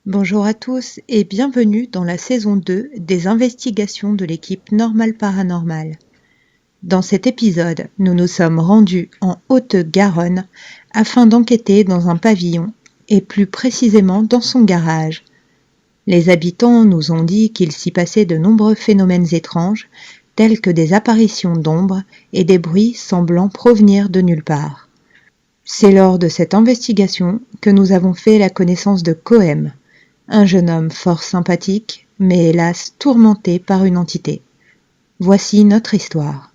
Bonjour à tous et bienvenue dans la saison 2 des investigations de l'équipe Normale Paranormale. Dans cet épisode, nous nous sommes rendus en Haute-Garonne afin d'enquêter dans un pavillon et plus précisément dans son garage. Les habitants nous ont dit qu'il s'y passait de nombreux phénomènes étranges tels que des apparitions d'ombres et des bruits semblant provenir de nulle part. C'est lors de cette investigation que nous avons fait la connaissance de Kohem, un jeune homme fort sympathique, mais hélas tourmenté par une entité. Voici notre histoire.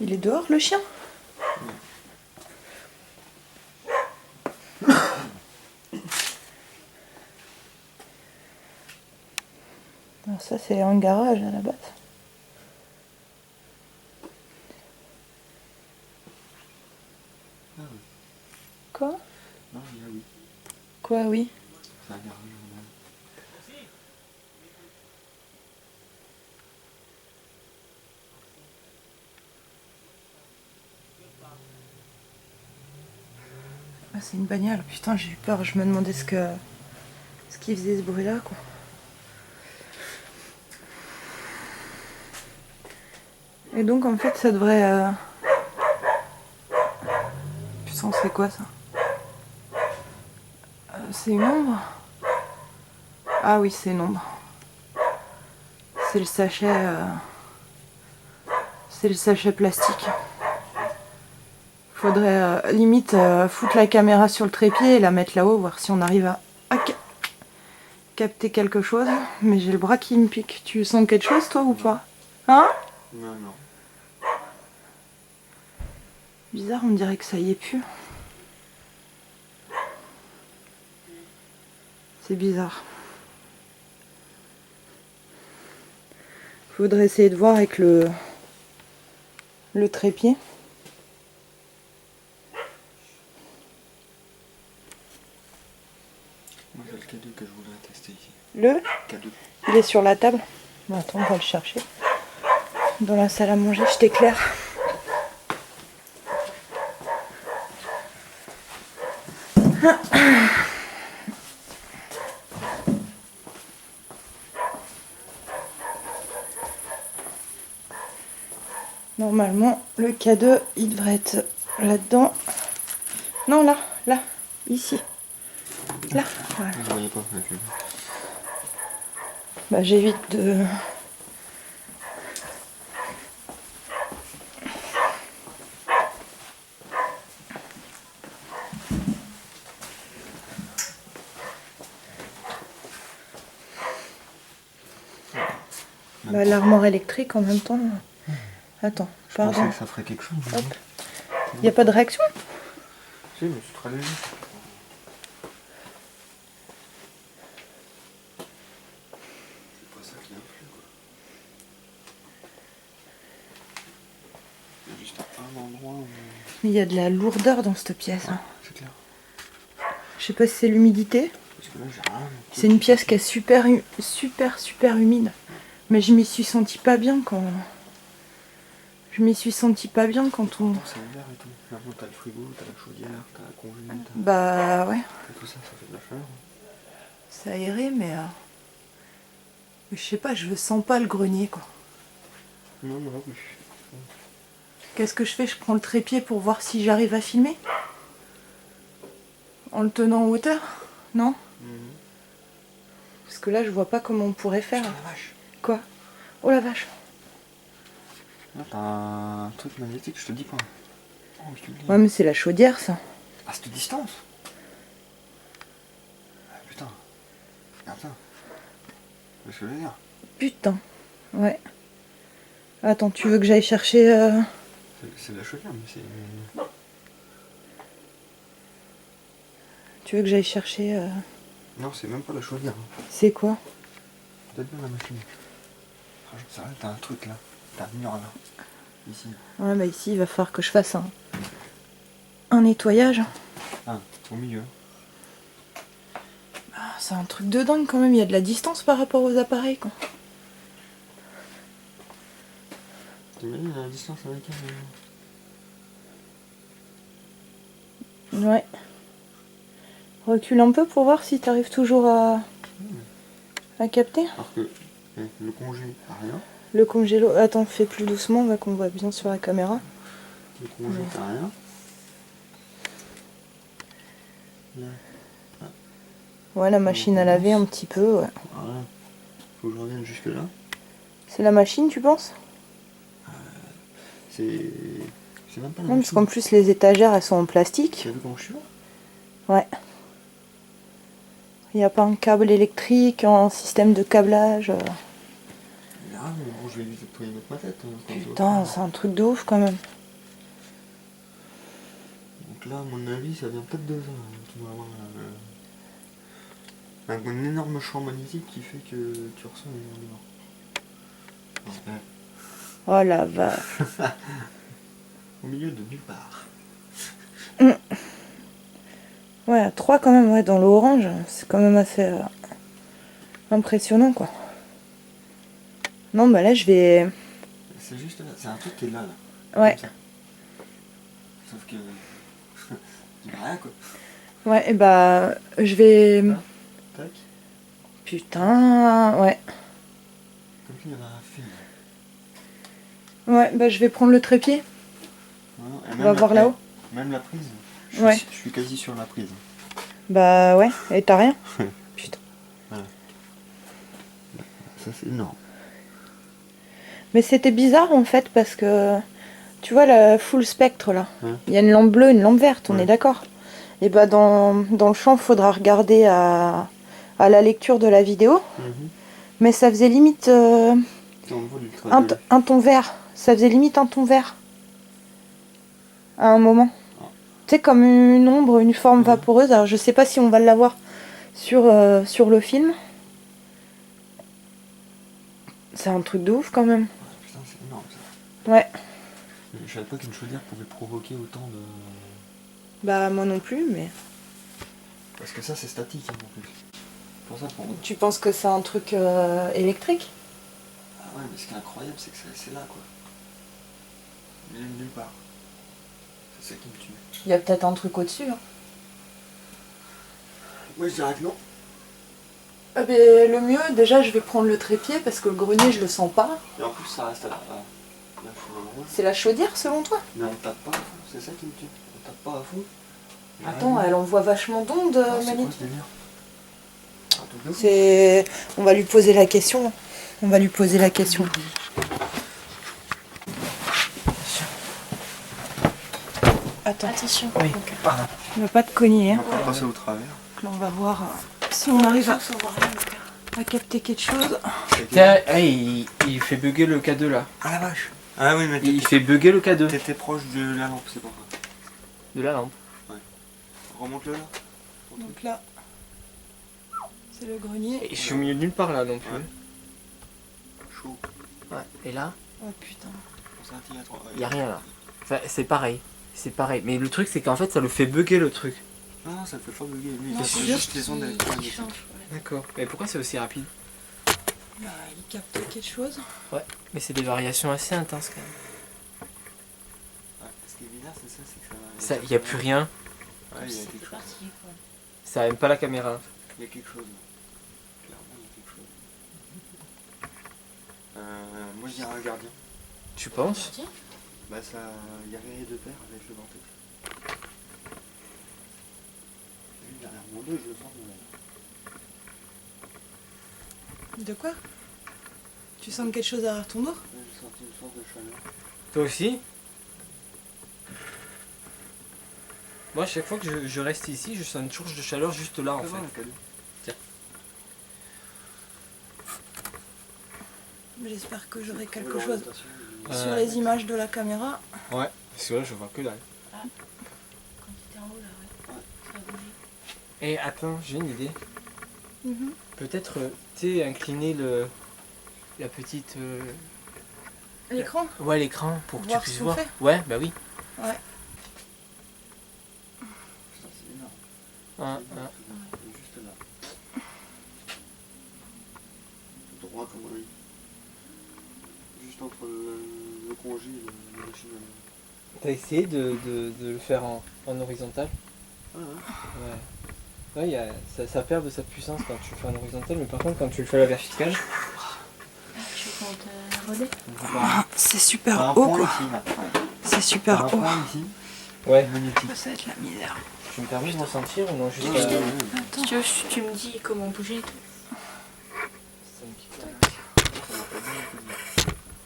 Il est dehors, le chien ? Alors ça, c'est un garage à la base. Ah oui. Quoi ? Non, là oui. Quoi, oui ? C'est un garage normal. Ah, c'est une bagnole. Putain, j'ai eu peur. Je me demandais ce qui faisait ce bruit-là, quoi. Et donc, en fait, ça devrait... Putain, c'est quoi, ça ? C'est une ombre ? Ah oui, c'est une ombre. C'est le sachet... C'est le sachet plastique. Faudrait limite foutre la caméra sur le trépied et la mettre là-haut, voir si on arrive à capter quelque chose. Mais j'ai le bras qui me pique. Tu sens quelque chose, toi, ou pas ? Hein ? Non, non. Bizarre, on dirait que ça y est plus. C'est bizarre. Faudrait essayer de voir avec le trépied. Moi j'ai le cadeau que je voudrais tester ici. Le ? Cadeau. Il est sur la table. Bon, attends, on va le chercher. Dans la salle à manger, je t'éclaire. Normalement, le cadeau, il devrait être là-dedans. Non, là, ici. Là, voilà. Je ne voyais pas avec lui. Bah, j'évite de... Bah, l'armoire électrique en même temps. Attends, Je pardon. pensais que ça ferait quelque chose. Hop. Il n'y a pas de réaction ? Si, mais c'est très léger. C'est pas ça qui influe, quoi. Il y a juste un endroit où... Il y a de la lourdeur dans cette pièce. Hein. C'est clair. Je sais pas si c'est l'humidité. Parce que là, j'ai rien. C'est une pièce qui est super humide. Mais je m'y suis sentie pas bien quand... Je m'y suis sentie pas bien quand on... C'est ouvert et tout. Maintenant, t'as le frigo, t'as la chaudière, t'as la congénère. Bah ouais. T'as tout tout ça, ça fait de la chaleur. C'est aéré, mais je sais pas, je sens pas le grenier, quoi. Non, moi non plus. Qu'est-ce que je fais? Je prends le trépied pour voir si j'arrive à filmer? En le tenant en hauteur? Non? Parce que là, je vois pas comment on pourrait faire. Putain, la vache. Quoi? Oh la vache! Là, t'as un truc magnétique, je te dis quoi. Oh, je te le dis. Ouais, mais c'est la chaudière, ça. À cette distance. Ah, putain. Regarde ça. C'est ce que je veux dire. Putain. Ouais. Attends, tu veux que j'aille chercher... C'est de la chaudière, mais c'est... Tu veux que j'aille chercher... Non, c'est même pas la chaudière. C'est quoi? Peut-être bien la machine. Ah, j'en sais rien, t'as un truc là. T'as un mur là. Ici. Ouais, bah ici, il va falloir que je fasse un nettoyage. Ah, au milieu. Ah, c'est un truc de dingue quand même, il y a de la distance par rapport aux appareils, quoi. T'imagines la distance avec elle Ouais. Recule un peu pour voir si t'arrives toujours à capter. Alors que le congé, t'as rien. Le congélo... Attends, fais plus doucement, va qu'on voit bien sur la caméra. Le congé, t'as rien. Là. Ouais, la machine à laver un petit peu, ouais. Voilà. Faut que je revienne jusque là. C'est la machine, tu penses? C'est même pas la Non, parce machine. qu'en plus, les étagères, elles sont en plastique. Tu as vu comment je suis là? Ouais. Il n'y a pas un câble électrique, un système de câblage. Ah, mais bon, je vais lui nettoyer ma tête. Putain, c'est un truc de ouf quand même. Donc là, à mon avis, ça vient peut-être de ça. Tu dois avoir un énorme champ magnétique qui fait que tu ressens les odeurs. Oh la vache. Au milieu de nulle part. Ouais, à 3 quand même, ouais, dans l'eau orange. C'est quand même assez impressionnant, quoi. Non, bah là, je vais... C'est juste là, c'est un truc qui est là. Ouais. Comme ça. Sauf que... il n'y a rien, quoi. Ouais, et bah, je vais... Là. Tac. Putain, ouais. Comme s'il y avait un fil. Ouais, bah je vais prendre le trépied. Voilà. Et On même va voir là-haut. Même la prise. Ouais. Je suis quasi sur la prise. Bah ouais, et t'as rien? Putain. Voilà. Ça, c'est énorme. Mais c'était bizarre en fait parce que tu vois la full spectre là, Ouais. il y a une lampe bleue, une lampe verte, on Ouais. est d'accord. Et bah dans le champ, faudra regarder à la lecture de la vidéo, mais ça faisait limite On voit l'ultraviolet. un ton vert, ça faisait limite un ton vert à un moment. Ah. Tu sais, comme une ombre, une forme vaporeuse. Alors je sais pas si on va l'avoir sur le film. C'est un truc de ouf quand même. Ouais, putain, c'est énorme ça. Ouais. Je savais pas qu'une chaudière pouvait provoquer autant de... Bah moi non plus, mais... Parce que ça, c'est statique, hein, en plus. Pour ça, pour... Tu penses que c'est un truc électrique? Ah ouais, mais ce qui est incroyable, c'est que c'est là, quoi. Il est nulle part. C'est ça qui me tue. Il y a peut-être un truc au-dessus. Hein. Moi, je dirais que non. Ah ben, le mieux, déjà, je vais prendre le trépied parce que le grenier, je le sens pas. Et en plus, ça reste là. Là, je suis dans le rôle. C'est la chaudière, selon toi? Mais on tape pas à fond, c'est ça qui me tue. On tape pas à fond. Attends, elle envoie vachement d'ondes, Ah, c'est Mani. quoi ce délire? Un truc de ouf. C'est... On va lui poser la question. On va lui poser la question. Attends. Attention. Oui. Donc, Pardon. On va pas te cogner. Hein. On va pas passer au travers. Donc là, on va voir si on arrive à capter quelque chose. tiens, hey, il fait bugger le K2 là. Ah la vache. Ah oui, mais Il fait bugger le K2 t'étais proche de la lampe, c'est pour ça. de la lampe. Remonte-le là. Donc là, c'est le grenier. Et je suis au milieu de nulle part là non plus. Ouais. Chaud. Ouais. Et là, Oh putain. On s'est attiré à trois. il y a rien là. Enfin, c'est pareil. C'est pareil. Mais le truc c'est qu'en fait ça le fait bugger le truc. Non, ça te fait pas bugger. Lui, il Non, capte c'est juste les ondes électromagnétiques. D'accord. Mais pourquoi c'est aussi rapide? Bah, il capte quelque chose. Mais c'est des variations assez intenses quand même. Ouais, ce qui est bizarre, c'est ça, c'est que ça. Ça, il y a plus rien. Ouais, il y a quelque chose. Ça aime pas la caméra. Il y a quelque chose. Clairement, il y a quelque chose. Moi, je dirais un gardien. Tu penses? Tiens. Bah, ça. Il y a rien de pair avec le vortex. Lui, derrière mon dos, je le sens. De quoi? Tu sens quelque chose derrière ton dos? J'ai senti une sorte de chaleur. Toi aussi? Moi, à chaque fois que je reste ici, je sens une source de chaleur juste là en Fais voir fait. le cadeau. J'espère que j'aurai quelque Ouais, chose l'orientation, sur les images de la caméra. Ouais, parce que là, je vois que dalle. Quand t'étais en haut là, ouais. Ça a bougé. Et attends, j'ai une idée. Mhm. Peut-être, tu sais, incliner la petite. L'écran? Ouais, l'écran pour que tu Voir puisses ce qu'on voir. fait. Ouais, bah oui. Ouais. Putain, c'est énorme. Ah, C'est énorme, c'est juste là. Droit comme un lit. Juste entre le congé et la machine à laver. T'as essayé de le faire en horizontal? Ah, ouais. Ouais. Ouais, ça perd de sa puissance quand tu le fais en horizontal, mais par contre, quand tu le fais à la verticale, Tu comptes relais? C'est Par super un haut point quoi. ici, là. C'est Par super un haut. point ici. ouais. Magnétique. Ça va être la misère. Tu me permets de ressentir ou non? Juste Ouais, ouais, ouais. Si tu veux, tu me dis comment bouger et tout.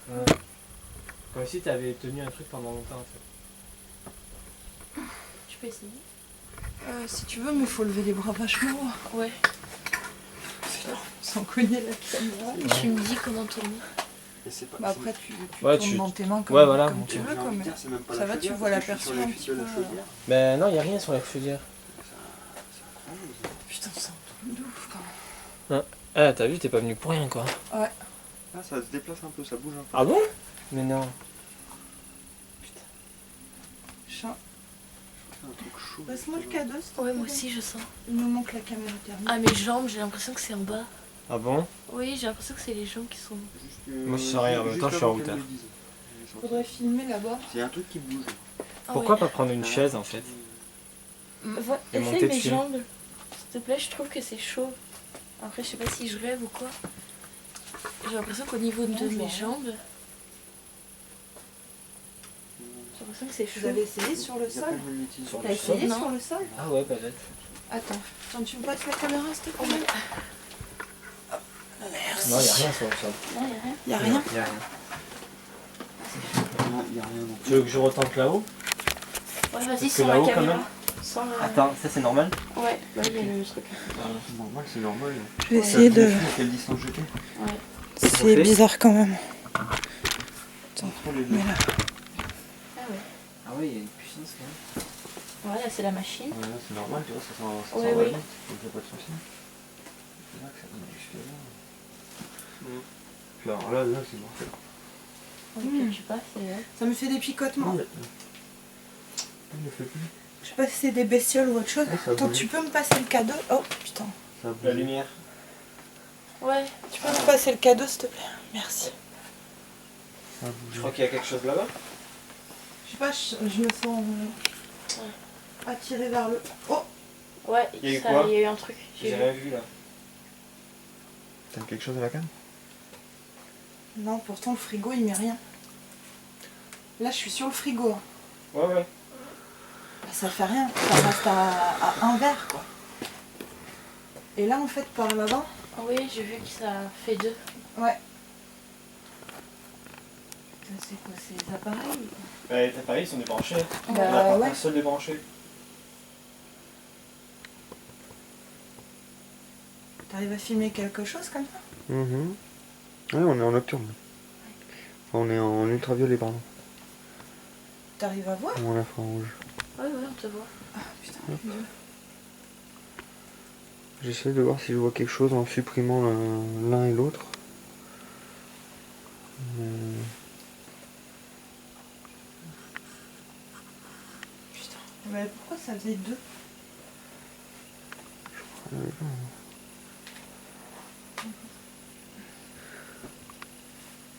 Ouais. Comme si t'avais tenu un truc pendant longtemps en fait. Tu peux essayer? Si tu veux, mais faut lever les bras vachement haut. Ouais. Sans cogner la caméra. Tu me dis comment tourner. Et c'est pas. Bah après, tu Ouais, tournes tu- dans tes mains Ouais, voilà, comme bon, tu ok. veux. Comme... c'est même pas Ça la va, tu chaudière, vois parce que l'aperçu je suis sur un les petit fils de la peu, chaudière. Ben non, y a rien sur la chaudière. C'est incroyable. Putain, c'est un truc de ouf quand même. Ah, t'as vu, t'es pas venu pour rien quoi. Ouais. Ah, ça se déplace un peu, ça bouge un peu. Ah bon? Mais non. Chat. C'est un truc chaud. Passe-moi le cadeau, s'il te Ouais, plaît. moi aussi je sens. Il nous manque la caméra thermique. Ah, mes jambes, j'ai l'impression que c'est en bas. Ah bon? Oui, j'ai l'impression que c'est les jambes qui sont. Juste, Moi, je sais rien, en même juste temps, je suis avant en qu'elle hauteur. me le dise. J'ai senti. Faudrait filmer là-bas. C'est un truc qui bouge. Ah Pourquoi ouais. pas prendre une chaise en fait? Et monter Essaye mes dessus. jambes. S'il te plaît, je trouve que c'est chaud. Après, je sais pas si je rêve ou quoi. J'ai l'impression qu'au niveau Non, de je vois mes rien. jambes, j'ai l'impression que c'est chaud. Vous avez essayé sur le Il y a sol? pas de magnétisme. Sur T'as le sol? essayé Non. sur le sol? Ah ouais, peut-être. Attends. Quand tu me passes la caméra, s'il te plaît. Non, y a rien sur le sol. Non, y a rien. Y a rien. Y a rien. Non, il n'y a rien non Tu plus. veux que je retente là-haut? Ouais, vas-y, que sans la là-haut, quand caméra. même. Sans le... Attends, ça c'est normal? Ouais, bah, il y a le truc. C'est normal, c'est normal. Je vais Ouais. essayer de... À quelle distance j'étais? Ouais. C'est fait. bizarre quand même. Entre les deux. Mais là... Ah ouais. Ah ouais, il y a une puissance quand même. Ouais, là, c'est la machine. Ouais, là, c'est normal, tu vois, ça Ouais, s'en va ouais. vite, donc il n'y a pas de souci. C'est là que ça donne juste là. Puis alors là, c'est mortel. Ok, je sais pas, c'est... Ça me fait des picotements. Il ne fait plus. Je sais pas si c'est des bestioles ou autre chose. Ouais, ça Attends, bouge. tu peux me passer le cadeau? Oh putain. Ça La bouge. lumière. Ouais. Tu peux me passer le cadeau s'il te plaît? Merci. Ça Je bouge. crois qu'il y a quelque chose là-bas. Je sais pas, je me sens attirée vers le... Oh! Ouais, Il y a eu ça, quoi? il y a eu un truc. J'ai rien vu là. T'as quelque chose à la canne? Non, pourtant le frigo il met rien. Là je suis sur le frigo. Hein. Ouais, ouais. Bah, ça fait rien, ça reste à un verre quoi. Et là en fait par là-bas, Oui, j'ai vu que ça fait deux. ouais. Ça, c'est quoi? C'est les appareils? Bah, les appareils sont débranchés. Bah, On a pas ouais. un seul débranché. T'arrives à filmer quelque chose comme ça? Ouais, on est en nocturne. Enfin, on est en ultraviolet, pardon. T'arrives à voir? Ou en infrarouge. Ouais, ouais, on te voit. Ah putain, mon Dieu. J'essaie de voir si je vois quelque chose en supprimant l'un et l'autre. Putain. Mais pourquoi ça faisait deux?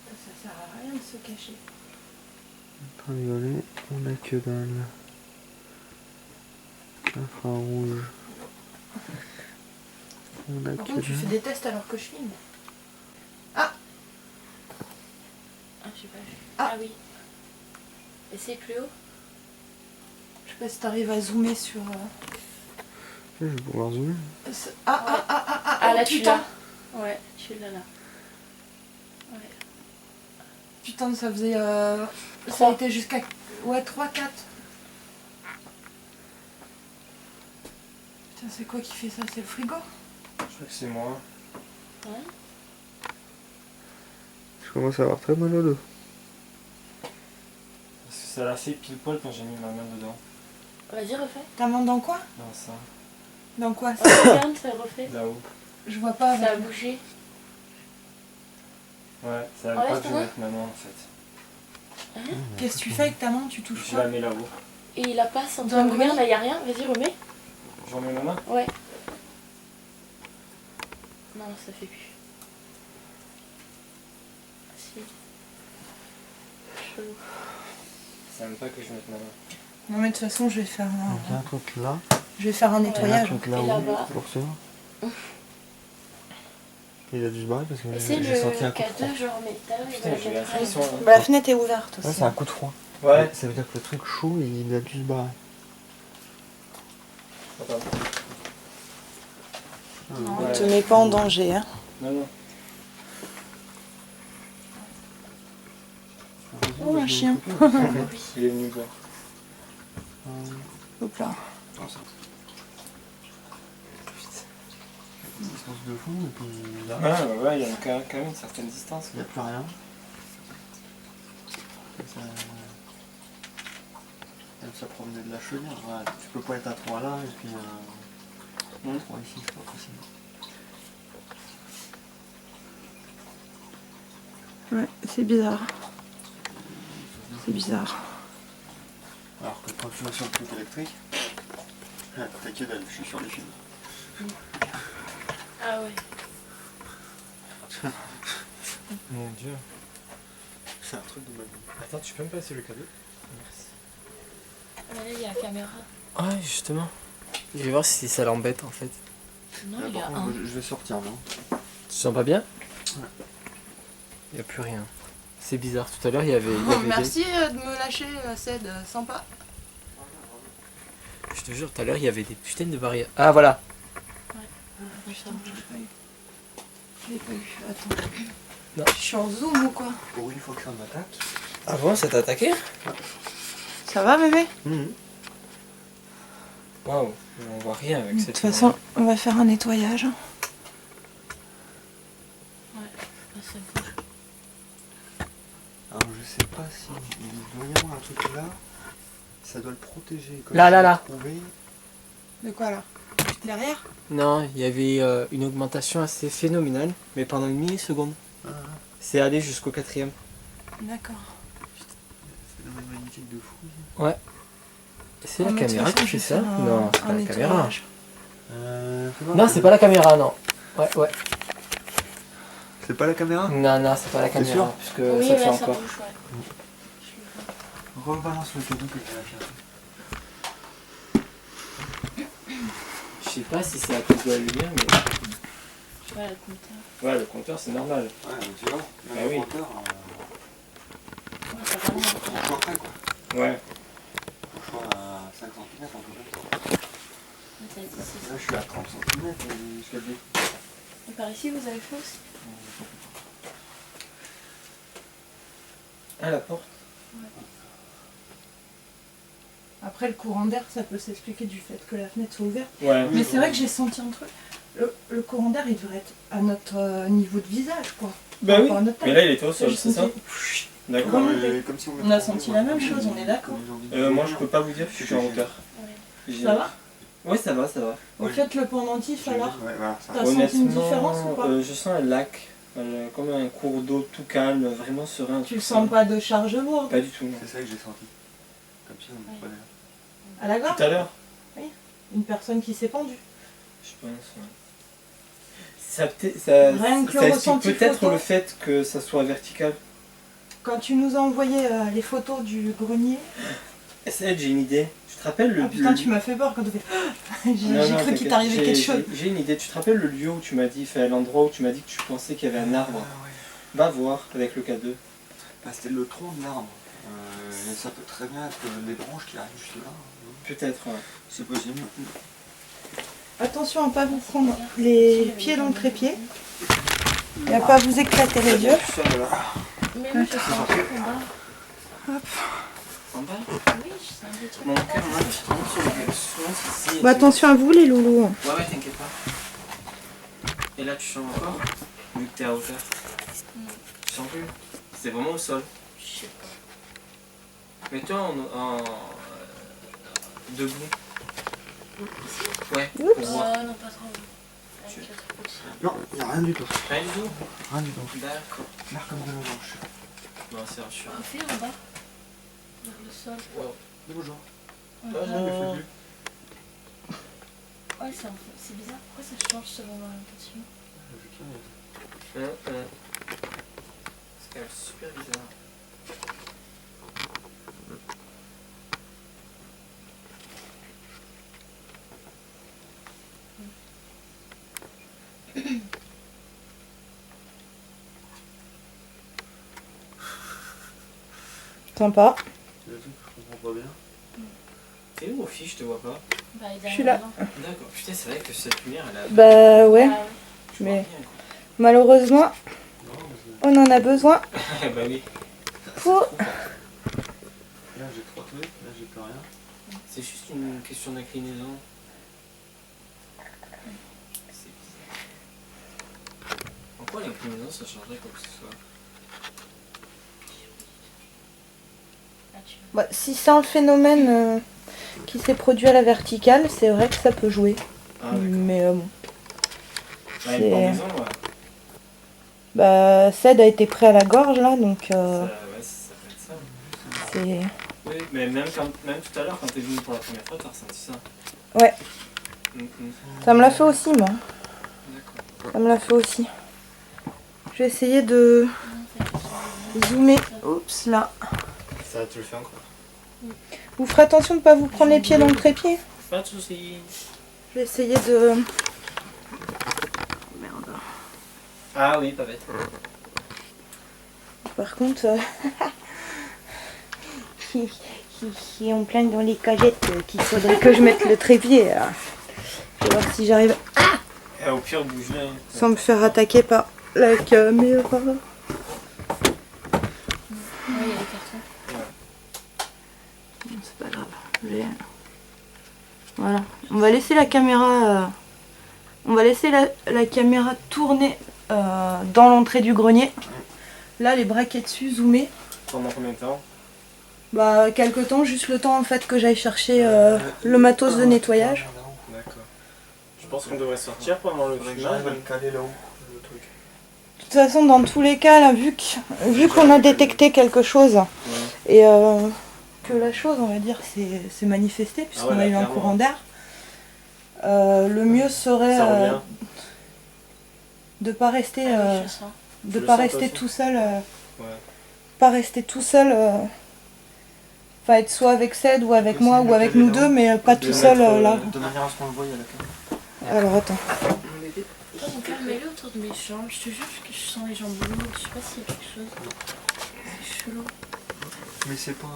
Ça sert à rien de se cacher. Ultraviolet, on a que dalle. Infrarouge. On a Par contre, tu fais des tests alors que je filme. Ah, j'ai pas vu. Ah. Ah oui. Et c'est plus haut? Je sais pas si t'arrives à zoomer sur... Je vais pouvoir zoomer. Ah là, tu putain. l'as. Ouais, tu l'as là. Ouais. Putain, ça faisait... ça Trois. a été jusqu'à... Ouais, 3, 4. Putain, c'est quoi qui fait ça? C'est le frigo? Je crois que c'est moi. Ouais. Je commence à avoir très mal au dos. Parce que ça l'a fait pile poil quand j'ai mis ma main dedans. Vas-y, refais. Ta main dans quoi? Dans ça. Dans quoi? Regarde, ça refait. Là-haut. Je vois pas. Ça a bougé. Ouais, ça Enlève va pas ta dû main. mettre ma main en fait. Qu'est-ce que tu fais avec ta main? Tu touches Je quoi? la mets là-haut. Et il a pas senti. Dans le Regarde, grenier. là, y a rien. Vas-y, remets. Je remets ma main. Ouais. Non, ça fait plus. Si. Chelou. Ça aime pas que je mette ma main. Non mais de toute façon, je vais faire un... Donc il y a un truc là. Je vais faire un Il y a un nettoyage. truc Et là-haut. là-bas. Forcément. Il a dû se barrer parce que C'est j'ai senti un le coup de froid. K2, genre métal. Putain, j'ai la frisson. Bah, la fenêtre est ouverte aussi. Ouais, c'est un coup de froid. Ouais. Ça veut dire que le truc chaud, il a dû se barrer. Attends. Non, Ouais. te mets pas en danger, hein. Non, non. Oh, un chien. Il est venu voir. Hop là. Une distance de fond et puis là, Ah, ouais, il y a quand même une certaine distance. il n'y a plus rien. Ça provenait de la chaudière. Voilà. Tu peux pas être à 3 là et puis 3 ici, c'est pas possible. Ouais, c'est bizarre. C'est bizarre. Alors que quand tu vas sur le truc électrique, t'as que dalle, je suis sur les fils. Ah ouais. Mon dieu. C'est un truc de ma vie. Attends, tu peux me passer le cadeau? Merci. Ah, là, il y a la caméra. Ouais, justement. Je vais voir si ça l'embête en fait. Non, Là, il y a par un. contre, je vais sortir là. Tu te sens pas bien? Ouais. Il n'y a plus rien. C'est bizarre, tout à l'heure il y avait, Merci de me lâcher, Ced, sympa. Je te jure, tout à l'heure il y avait des putains de barrières. Ah voilà. Putain, je l'ai pas eu. Attends. Non. Je suis en zoom ou quoi? Pour une fois que ça m'attaque. Ah bon, ça t'a attaqué? Ça va, bébé? Waouh, on voit rien avec De cette toute façon, on va faire un nettoyage. Là, ça bouge. Alors je sais pas si il doit y avoir un truc là. Ça doit le protéger. Comme Là, je là, l'ai là. trouvé. De quoi là? Derrière? Non, il y avait une augmentation assez phénoménale, mais pendant une milliseconde. Ah, C'est allé jusqu'au 4ème. D'accord. phénomène magnétique de fou. C'est Oh, la mais de toute caméra façon, qui je fait vais ça? faire Non, c'est pas un la caméra. nettoyage. Non, c'est pas la caméra, non. Ouais, ouais. C'est pas la caméra? Non, non, c'est pas la T'es caméra, sûr puisque Oui, ça fait là, ça encore. bouge, ouais. Je le vois. Rebalance le cadeau que j'ai lâché. Je sais pas si c'est à cause de la lumière, mais. Ouais, le compteur. Ouais, le compteur c'est normal. Ouais, donc tu vois, Ah même oui. le compteur, Ouais, ça va, il est encore prêt quoi. Ouais. Franchement, à 5 cm en tout cas. ça a été ici. Là, je suis à 30 cm et jusqu'à le dé. Et par ici, vous avez fait aussi? Ah, la porte. Après, le courant d'air, ça peut s'expliquer du fait que la fenêtre soit ouverte. Ouais. Mais c'est vrai que j'ai senti un truc. Le courant d'air, il devrait être à notre niveau de visage, quoi. Bah Par oui. rapport à notre taille. Mais là il était au sol, J'ai c'est ça? senti- D'accord. Vraiment, Comme si on a senti la même chose, on est d'accord. Moi je peux pas vous dire, je suis en hauteur. Ouais. Ça va? Ouais, ça va, ça va. Au fait, le pendentif, alors, Ouais, voilà, ça. t'as senti une différence ou pas? Je sens un lac, comme un cours d'eau tout calme, vraiment serein. Tu le sens pas de charge lourde? Pas du tout, non. C'est ça que j'ai senti. Comme si on Ouais. prenait. À la gorge? Tout à l'heure, Une personne qui s'est pendue. je pense. Ouais. Ça Rien que le explique ressenti peut-être photo. le fait que ça soit vertical. Quand tu nous as envoyé les photos du grenier, Ced, j'ai une idée. Tu te rappelles le... Ah putain, tu m'as fait peur quand tu fais. J'ai Non, cru t'inquiète. qu'il t'arrivait quelque chose. J'ai une idée. Tu te rappelles le lieu où tu m'as dit, enfin, l'endroit où tu m'as dit que tu pensais qu'il y avait un arbre? Ouais. Va voir avec le K2. Bah, c'était le tronc de l'arbre. Et ça peut très bien être des branches qui arrivent juste là. Peut-être, ouais. C'est possible. Attention à ne pas vous prendre les pieds dans le trépied et à pas vous éclater les yeux. Ça, voilà. Mais oui, je sens un truc en bas. En bas? Oui, je sens des trucs. Mon cœur, moi, je tombe sur le souvent c'est ici. Bah, attention à vous les loulous. Ouais, t'inquiète pas. Et là, tu sens encore? Vu que t'es à hauteur. Tu sens plus? C'est vraiment au sol. Je sais pas. Mets-toi debout. Ouais, pour voir. Non, pas trop. Avec le truc aussi. Non, il n'y a rien du tout. Rien du tout? Rien du tout. D'accord. Clair comme de la blanche. Non, c'est rassurant. Refais en bas. Vers le sol. Wow. Bonjour. Ouais, ouais, c'est bizarre. Pourquoi ça change selon l'orientation? C'est quand même super bizarre. Sympa. C'est le truc que je comprends pas bien. T'es où, Ophi? Je te vois pas. Bah, il Je suis là. D'accord. Putain, c'est vrai que cette lumière, elle a... Bah ouais, Tu vois mais rien, malheureusement, Non, mais on en a besoin quoi. Bah oui. pour... là j'ai 3 trucs, là j'ai plus rien. C'est juste une question d'inclinaison. C'est bizarre. En quoi l'inclinaison, ça changerait quoi que ce soit? Bah, si c'est un phénomène qui s'est produit à la verticale, c'est vrai que ça peut jouer. Ah, d'accord. Mais bon. Ouais, une pendaison, ouais. Bah, Ced a été pris à la gorge là, donc Ouais, ça peut être ça. c'est... Oui, mais même tout à l'heure, quand t'es venu pour la première fois, t'as ressenti ça. Ouais, Mhm. ça me l'a fait aussi, moi. D'accord. Ça me l'a fait aussi. Je vais essayer de zoomer. Oups, là. Ça, tu le fais encore. Vous ferez attention de ne pas vous prendre les pieds dans le trépied. Pas de soucis. Je vais essayer de... Merde. Ah oui, pas bête. Par contre, qui ont plein dans les cagettes qu'il faudrait que je mette le trépied. Je vais voir si j'arrive Au pire, bouge-le. Hein. sans me faire attaquer par la caméra. Ouais, il y a les cartons. C'est pas grave. Voilà. On va laisser la caméra... On va laisser la caméra tourner dans l'entrée du grenier. Là, les braquets dessus, zoomés. Pendant combien de temps? Bah, quelque temps, juste le temps en fait que j'aille chercher le matos de nettoyage. D'accord. Je pense qu'on devrait sortir pendant le Faudrait que filmage. j'arrive à le caler là-haut, le truc. De toute façon, dans tous les cas, là, vu qu'on a détecté quelque chose et que la chose, on va dire, s'est manifestée, puisqu'on a eu un clairement. courant d'air, le mieux serait Ça revient. de pas rester, Ah oui, je sens. de le pas sens rester aussi. tout seul, Ouais. pas rester tout seul. Enfin, être soit avec Ced ou avec Essayer moi de ou le avec caler nous là-haut. deux, mais pas De tout seul mettre, là. De manière à ce qu'on le voie à la carte. Alors attends. Toi, mon cœur, mets-le autour de mes jambes. Je te jure que je sens les jambes lourdes. Je sais pas s'il y a quelque chose. C'est chelou. Mais c'est pas.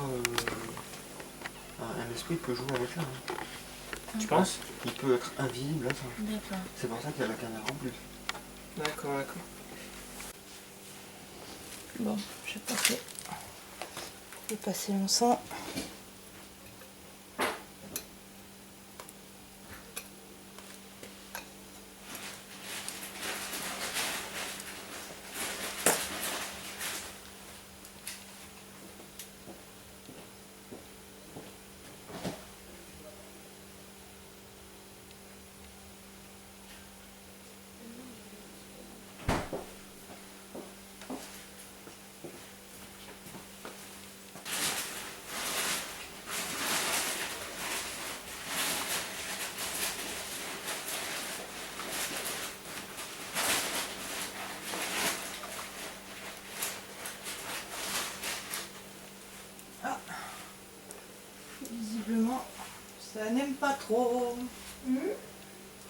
Un esprit peut jouer avec ça. Hein. Tu penses? Il peut être invisible là, ça. D'accord. C'est pour ça qu'il y a la caméra en plus. D'accord, d'accord. Bon, je vais passer mon sang. pas trop.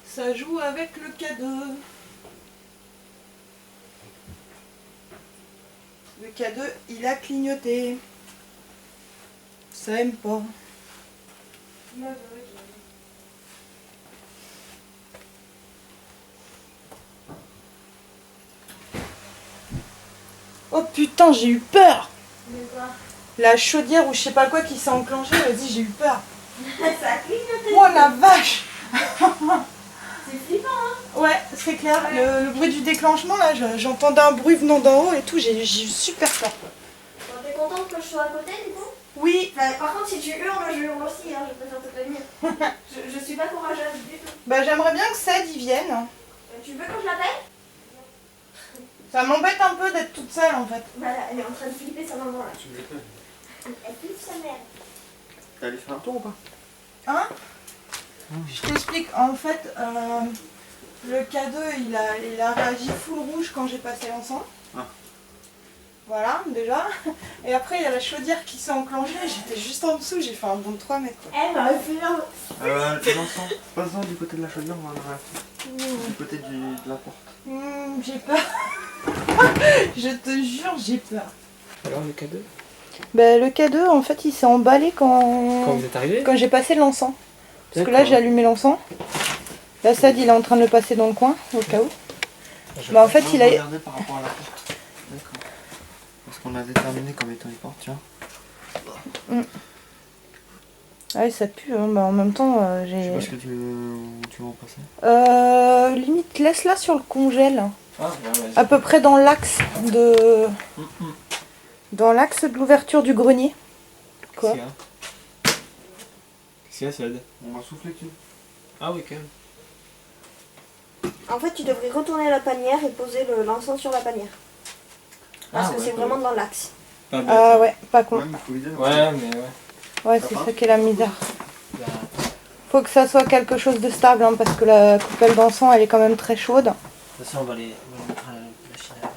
Ça joue avec le K2. Le K2, il a clignoté. Ça aime pas. Oh putain, j'ai eu peur. De quoi? La chaudière ou je sais pas quoi qui s'est enclenchée, vas-y, j'ai eu peur. Ça a clignoté. Oh la vache. C'est flippant, hein? Ouais, c'est clair. Le bruit du déclenchement, là, j'entendais un bruit venant d'en haut et tout, j'ai eu super peur. Bon, t'es contente que je sois à côté, du coup? Oui, Bah, par contre, si tu hurles, je hurle aussi, hein, je préfère te prévenir. je suis pas courageuse du tout. bah j'aimerais bien que Ced y vienne. Tu veux que je l'appelle? Ça m'embête un peu d'être toute seule en fait. Voilà, elle est en train de flipper sa maman là. Tu me l'étonnes. Elle flippe sa mère. T'es allé faire un tour ou pas? Hein? Je t'explique, en fait, le K2 il a réagi full rouge quand j'ai passé l'encens. Ah. Voilà, déjà. Et après il y a la chaudière qui s'est enclenchée, j'étais juste en dessous, j'ai fait un bond de 3 mètres. Quoi. Elle m'a fait L'encens, passe-en du côté de la chaudière, on va voir du côté de la porte. J'ai peur. Je te jure, j'ai peur. Alors le K2 Ben, le K2, en fait, il s'est emballé Quand vous êtes arrivé quand j'ai passé l'encens. Parce que là, D'accord. j'ai allumé l'encens. Là, Sad, il est en train de le passer dans le coin, au cas où. Bah, en fait, il a... Regardez par rapport à la porte. D'accord. Parce qu'on a déterminé comme étant une porte, tiens. Ah oui, ça pue, hein. Bah, en même temps, Je sais j'ai... pas ce que tu veux en passer. Limite, laisse-la sur le congèle. Ah, ouais, vas-y. À peu près dans l'axe de... Dans l'axe de l'ouverture du grenier. Quoi? Qu'est-ce qu'il y a, Ced? On va souffler dessus. Ah oui, quand même. En fait, tu devrais retourner la panière et poser l'encens sur la panière. Parce que ouais, c'est vraiment dans l'axe. Pas bête. Ah ouais, pas con. Même, il faut vider. Ouais, mais ouais. Ouais, c'est ça qui est la misère. Bah, Faut que ça soit quelque chose de stable, hein, parce que la coupelle d'encens, elle est quand même très chaude. de toute façon, on va les mettre à la machine à laver.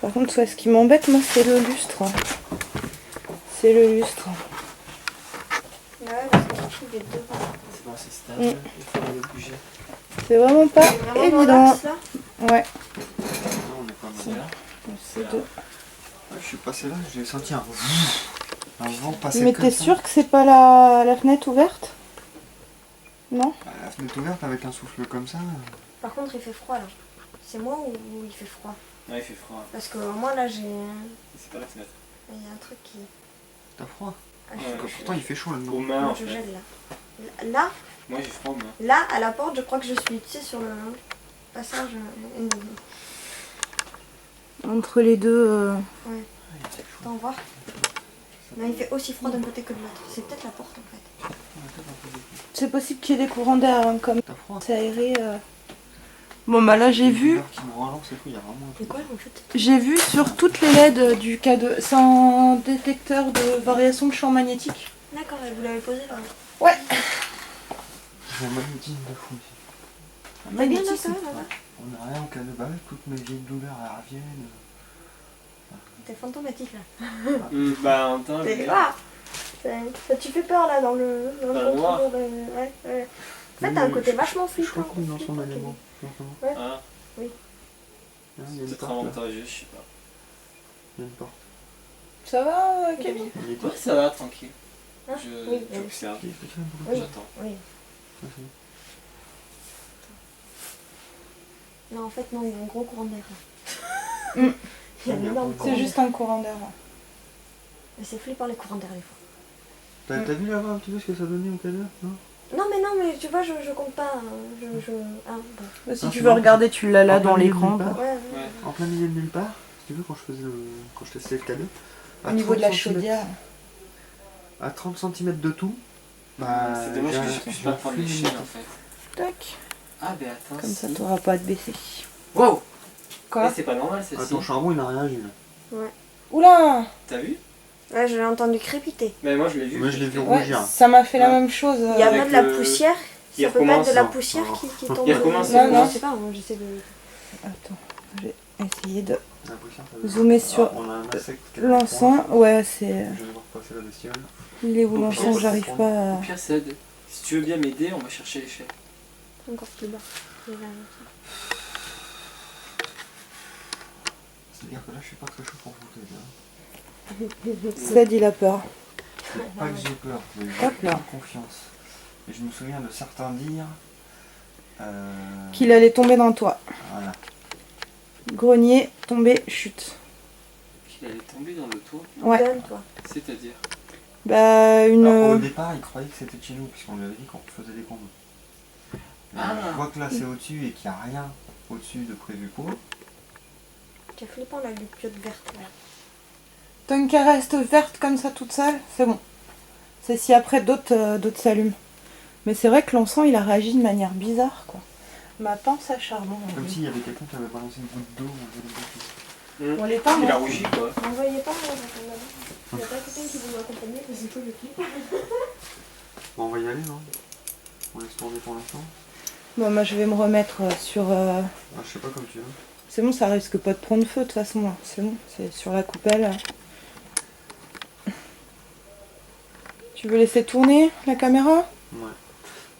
Par contre, ouais, ce qui m'embête, moi, c'est le lustre. C'est le lustre. Ouais, parce que je trouve les deux. C'est bon, c'est stable. Il faut le bouger. C'est vraiment pas C'est vraiment dans évident. l'axe là. Ouais, Non, on est pas C'est mal. là. c'est deux. Ouais, je suis passé là, j'ai senti un vent passer. Mais comme t'es ça. sûr que c'est pas la fenêtre ouverte? Non? Bah, la fenêtre ouverte avec un souffle comme ça. Par contre, il fait froid là. C'est moi ou il fait froid? Ouais, il fait froid. Parce que moi là, j'ai. C'est pas la fenêtre. Il y a un truc qui. T'as froid. Ah, Ouais. Pourtant, il fait chaud là-dedans. Aux mains, moi, en je fait. gèle là. Là, Moi, j'ai froid aux mains. là, à la porte, je crois que je suis, tu sais, sur le passage. Entre les deux... Attends, voir. Non, il fait aussi froid d'un côté que de l'autre. C'est peut-être la porte en fait. C'est possible qu'il y ait des courants d'air, hein, comme T'as froid. c'est aéré. Bon, bah là, j'ai vu... Qui me relance et tout, il y a vraiment un Et truc. quoi en fait? J'ai vu sur toutes les LED du K2, c'est un détecteur de variation de champ magnétique. D'accord, et vous l'avez posé là. Ouais. J'ai un magnétisme de fou ici. C'est bien là, ça va, là-bas. On n'a rien au cas de balle, toutes mes vieilles douleurs elles reviennent. T'es fantomatique là. Bah, en même temps, T'es je- là. Tu fais peur là dans le Dans le noir. contour de- Ouais, ouais. En fait, t'as un côté vachement Je flippant. crois qu'on est dans son élément. Ah, Il y a une c'est porte là. avantageux, je sais pas. Il y a une porte. Ça va, Kevin? Il est Ouais, ça va, tranquille. Hein? Je- Oui, oui. J'observe. qui Oui. J'attends. Oui. Non, en fait, non, il y a un gros courant d'air là. Mm. Il y a un énorme courant C'est juste un courant d'air. Mais c'est flippant les courants d'air des fois. T'as vu là-bas un petit peu ce que ça donnait au cas de non? Non, mais tu vois, je compte pas. Ah, bon. Bah, si Ah, tu c'est veux bon. regarder, tu l'as là En dans plein milieu l'écran. de nulle part. quoi. Ouais, Ouais. En plein milieu de nulle part, si tu veux, quand je testais le cadeau. Au niveau de la chaudière. À 30 cm de tout. Bah, C'est dommage j'ai que un- je puisse j'ai pas un prendre flux l'échelle magnétique. en fait. Tac. Ah, ben attends. Comme ça, si. t'auras pas à te baisser. Wow! Quoi? Eh, c'est pas normal Ah, celle-ci. ton charbon il a réagi là. Oula! T'as vu? Ouais, je l'ai entendu crépiter. Mais moi je l'ai vu. Moi, je l'ai vu Ouais, rougir. ça m'a fait la Ouais. même chose. Il y a Avec même de la le- poussière. il Ça peut pas être de recommence, la non. poussière Non. qui tombe. Il recommence, il recommence. Je sais pas, moi, j'essaie de. Attends, je vais essayer de J'ai l'impression que zoomer sur on a un insecte qui est l'encens. Ouais, c'est. Je vais devoir passer la bestiole. Il est où l'encens? J'arrive pas Au à. pire, c'est si tu veux bien m'aider, on va chercher l'échelle. Encore plus bas. C'est-à-dire que là, je suis pas très chaud pour vous déjà. Ced, il a peur. C'est pas que j'ai peur, mais Hop j'ai là. confiance. Et je me souviens de certains dire. Qu'il allait tomber dans toi. Voilà. Grenier, tomber, chute. Qu'il allait tomber dans le toit. Ouais. Donne, toi. C'est-à-dire. Bah, une. Alors, au départ, il croyait que c'était de chez nous, puisqu'on lui avait dit qu'on faisait des combos. Ah. Je vois que là, c'est au-dessus et qu'il n'y a rien au-dessus de prévu pour. C'est flippant la lupiote verte là. Tant qu'elle reste verte comme ça toute seule, c'est bon. C'est si après d'autres s'allument. Mais c'est vrai que l'encens il a réagi de manière bizarre quoi. Ma pince à charbon. Comme s'il y avait quelqu'un qui avait balancé une goutte d'eau dans le On l'éteint, Il a moi. rougi quoi. N'envoyez pas, moi, il n'y a pas quelqu'un qui veut m'accompagner parce que je clip. Bon, on va y aller, non? On laisse tourner pour l'instant. Bon, moi je vais me remettre sur. Ah, je sais pas comme tu veux. C'est bon, ça risque pas de prendre feu de toute façon. Là. C'est bon, c'est sur la coupelle. Tu veux laisser tourner la caméra? Ouais.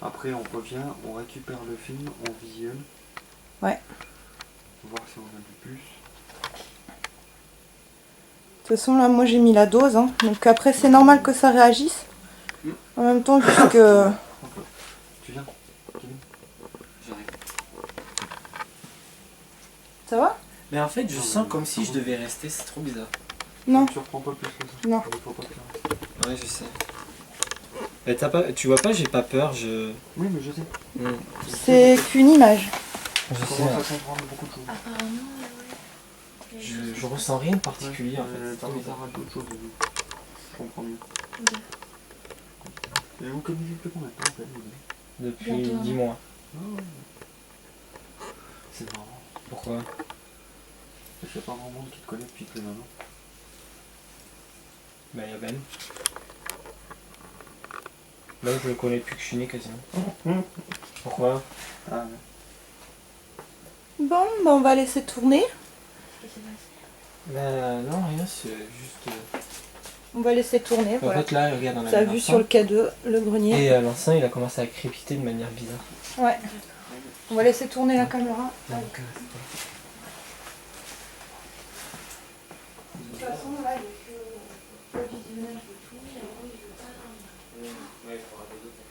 Après, on revient, on récupère le film, on visionne. Ouais. Voir si on a du plus. De toute façon, là, moi j'ai mis la dose. Hein. Donc après, c'est normal que ça réagisse. En même temps, puisque. Tu viens? J'arrive. Ça va? Mais en fait, je sens comme si je devais rester, c'est trop bizarre. Non. Tu reprends pas plus que ça. Non. Il faut pas faire. Ouais, je sais. Mais tu vois pas, j'ai pas peur, je. Oui, mais je sais. C'est qu'une image. Je Je sais. commence à comprendre beaucoup de choses. Apparemment, Je ressens rien de particulier en fait. T'as envie d'arranger d'autres choses. Je comprends mieux. Et vous connaissez depuis combien de temps en fait, vous? Depuis Bientôt, 10 mois. C'est marrant. Pourquoi? Je sais pas grand monde qui te connaît depuis plus d'un an. Bah y'a Ben. Ben je le connais depuis que je suis né quasiment. Pourquoi? Ah ouais. Bon, bah on va laisser tourner. Bah non, rien, c'est juste. On va laisser tourner. En Voilà. fait là, regarde, on a T'as mis vu l'encens. sur le K2, le grenier. Et l'encens il a commencé à crépiter de manière bizarre. Ouais. On va laisser tourner la caméra. Donc, De toute façon, là, il y a que le visionnage de tout. ouais, il faudra des autres.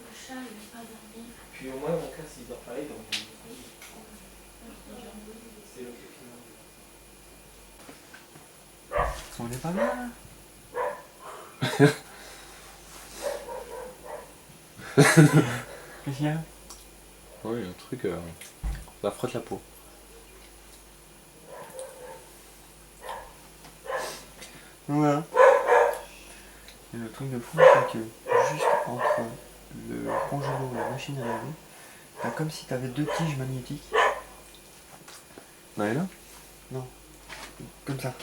Le chat, il veut pas dormir. Puis au moins mon cas s'il dort pas, il dort. C'est le On est pas bien là? Qu'est-ce qu'il y a? Oui, un truc, ça frotte la peau. Voilà. Et le truc de fou, c'est que juste entre le congélo et la machine à laver, t'as comme si t'avais deux tiges magnétiques. Là et là? Comme ça.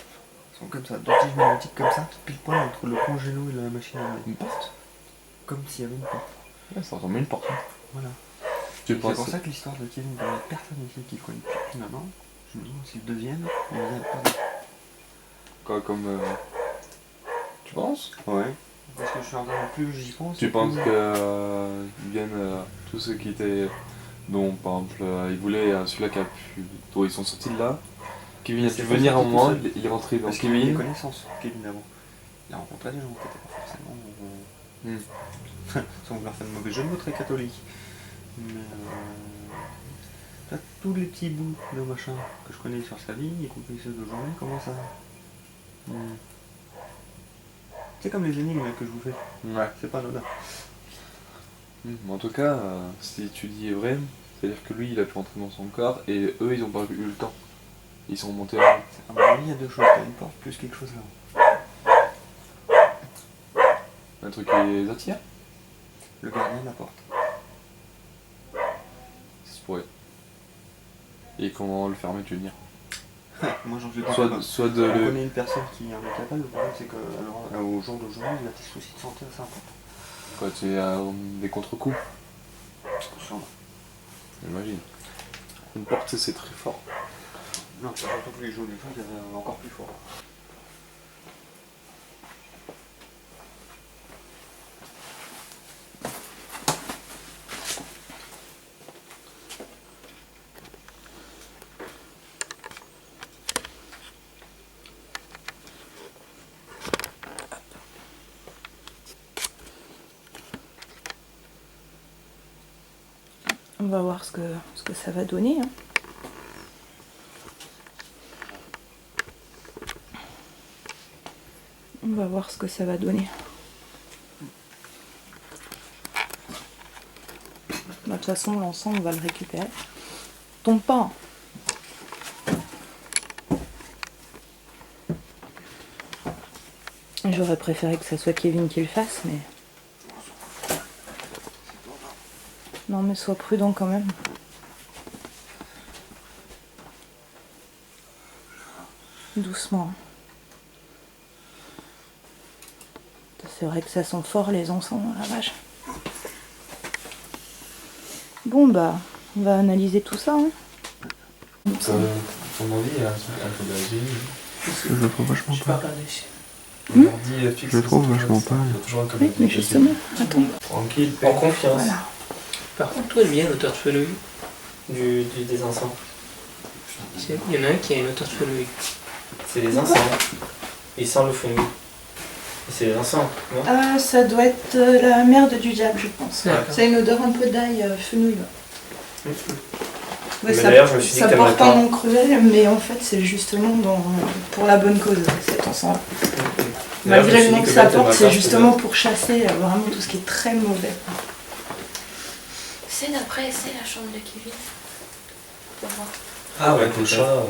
Ils sont comme ça, deux tiges magnétiques comme ça, pile poil entre le congélo et la machine à laver. Une porte? Comme s'il y avait une porte. Ouais, ça ressemble à une porte. Hein. Voilà. Tu C'est pour penses ça que l'histoire de Kevin, il y a personne ici qui le connaît depuis maintenant. Je me dis, s'ils deviennent, ils viennent pas. quoi comme... Tu penses? Ouais. Parce que je suis en train de plus j'y pense. Tu plus- penses que ils viennent tous ceux qui étaient... dont par exemple ils voulaient celui-là qui a pu... dont ils sont sortis de là, Kevin a C'est pu pas venir ça à un qui moment, est tout il est rentré dans Parce qu'il a eu des Kevin. connaissances, Kevin avant. Il a rencontré des gens qui n'étaient pas forcément. Sans vouloir faire de mauvais jeu de mots, très catholiques. Mais t'as tous les petits bouts de machin que je connais sur sa vie, y compris ceux de journée, comment ça. C'est comme les énigmes que je vous fais, Ouais. c'est pas anodin. En tout cas, si tu dis est vrai, c'est-à-dire que lui il a pu rentrer dans son corps et eux ils ont pas eu le temps. Ils sont montés là. À mon avis, il y a deux choses, t'as une porte plus quelque chose là. Un truc qui les attire. Le gardien de la porte. Ça se pourrait. Et comment le fermer, tu veux dire? Moi j'en suis pas Soit, capable. soit de On le... connaît une personne qui en est capable, le problème c'est qu'au jour d'aujourd'hui, il a des soucis de santé assez importants. Quoi, tu es des contre-coups? Sûrement. J'imagine. Une porte, c'est très fort. Non, c'est surtout que les jaunes et tout, c'est encore plus fort. On va voir ce que ça va donner. Hein. On va voir ce que ça va donner. De toute façon, l'encens, on va le récupérer. Tombe pas. J'aurais préféré que ça soit Kevin qui le fasse, mais... Non, mais sois prudent quand même. Doucement. C'est vrai que ça sent fort les encens, la vache. Bon bah, on va analyser tout ça. Hein. Ton ordi, il y a un peu de la génie. Je le trouve vachement pas. L'ordi fixe. Je le trouve vachement pas. Il y a toujours un Oui, mais justement, attends. Tranquille, en confiance. Voilà. Par contre, toi, bien l'auteur de fenouil des encens. Il y en a un qui a une hauteur de fenouil. C'est les encens. Il sent le fenouil. Et c'est les encens, non? Ah, ça doit être la merde du diable, je pense. D'accord. Ça a une odeur un peu d'ail fenouil. Ouais, Mais ça, d'ailleurs, je me suis dit ça que t'aimerais porte un pas. nom cruel, mais en fait, c'est justement pour la bonne cause, cet encens. Malgré le nom que ça porte, c'est justement pour chasser vraiment tout ce qui est très mauvais. C'est d'après, c'est la chambre de Kevin. Pour voir. Ah ouais, le chat,